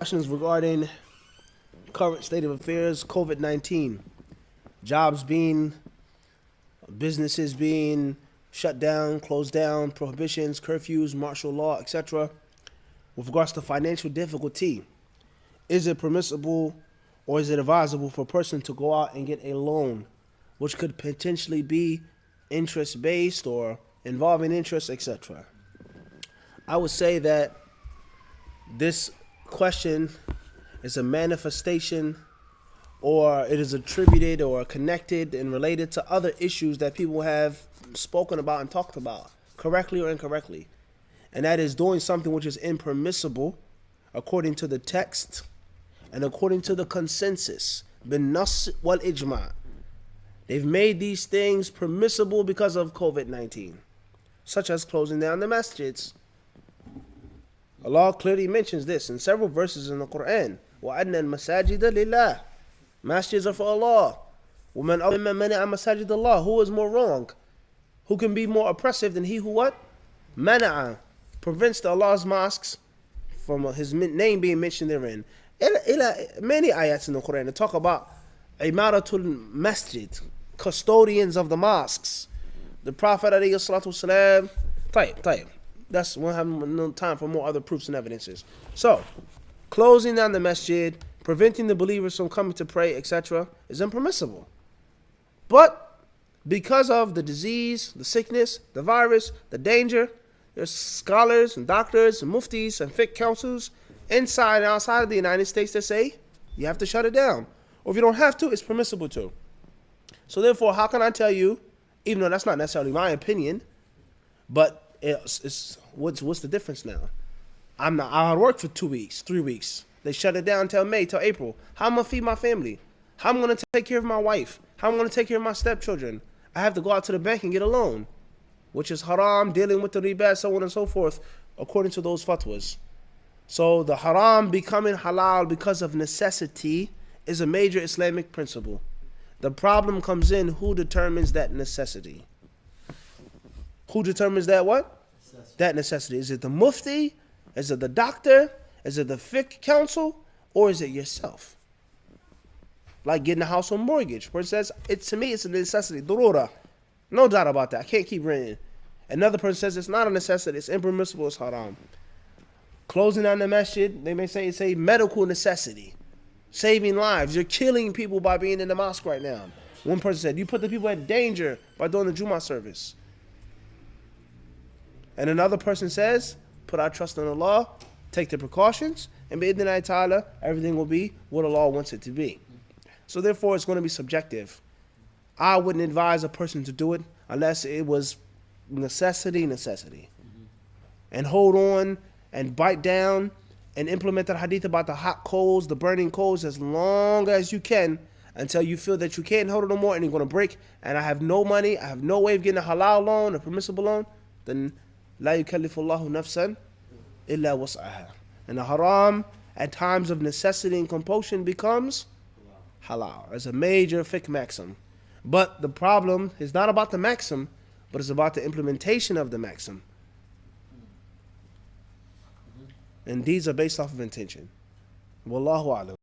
Questions regarding current state of affairs, COVID-19, businesses being shut down, closed down, prohibitions, curfews, martial law, etc. With regards to financial difficulty, is it permissible or is it advisable for a person to go out and get a loan, which could potentially be interest-based or involving interest, etc.? I would say that this question is a manifestation, or it is attributed or connected and related to other issues that people have spoken about and talked about, correctly or incorrectly. And that is doing something which is impermissible according to the text and according to the consensus, bin nas wal ijma. They've made these things permissible because of COVID-19, such as closing down the masjids. Allah clearly mentions this in several verses in the Quran. وَأَنَّ الْمَسَاجِدَ لِلَّهِ. Masjids are for Allah. وَمَنْ أَظْلَمَ مَنِعَ مَسَاجِدَ اللَّهِ. Who is more wrong? Who can be more oppressive than he who what? Mana'a. Prevents the Allah's mosques from his name being mentioned therein. Many ayats in the Quran that talk about imaratul masjid, custodians of the mosques. The Prophet ﷺ. Tayyib. We'll have no time for more other proofs and evidences. So, closing down the masjid, preventing the believers from coming to pray, etc., is impermissible. But because of the disease, the sickness, the virus, the danger, there's scholars and doctors and muftis and fiqh councils inside and outside of the United States that say you have to shut it down. Or if you don't have to, it's permissible to. So therefore, how can I tell you, even though that's not necessarily my opinion, but what's the difference now? I'm not out of work for 2 weeks, 3 weeks. They shut it down till May, till April. How am I gonna feed my family? How am I gonna take care of my wife? How am I gonna take care of my stepchildren? I have to go out to the bank and get a loan, which is haram, dealing with the riba, so on and so forth, according to those fatwas. So the haram becoming halal because of necessity is a major Islamic principle. The problem comes in, who determines that necessity? Who determines that what? Necessity. That necessity. Is it the Mufti? Is it the doctor? Is it the fiqh council? Or is it yourself? Like getting a house on mortgage, where it says, to me, it's a necessity. Durura. No doubt about that. I can't keep renting. Another person says it's not a necessity. It's impermissible. It's haram. Closing down the masjid, they may say it's a medical necessity. Saving lives. You're killing people by being in the mosque right now. One person said, you put the people at danger by doing the Jummah service. And another person says, put our trust in Allah, take the precautions, and bi'idhnillahi ta'ala, everything will be what Allah wants it to be. So therefore, it's going to be subjective. I wouldn't advise a person to do it unless it was necessity. And hold on and bite down and implement the hadith about the hot coals, the burning coals, as long as you can, until you feel that you can't hold it no more and you're going to break, and I have no money, I have no way of getting a halal loan, a permissible loan, then لا يكلف الله نفسا إلا وسعها. And the haram at times of necessity and compulsion becomes halal. It's a major fiqh maxim. But the problem is not about the maxim, but it's about the implementation of the maxim. And these are based off of intention. Wallahu a'lam.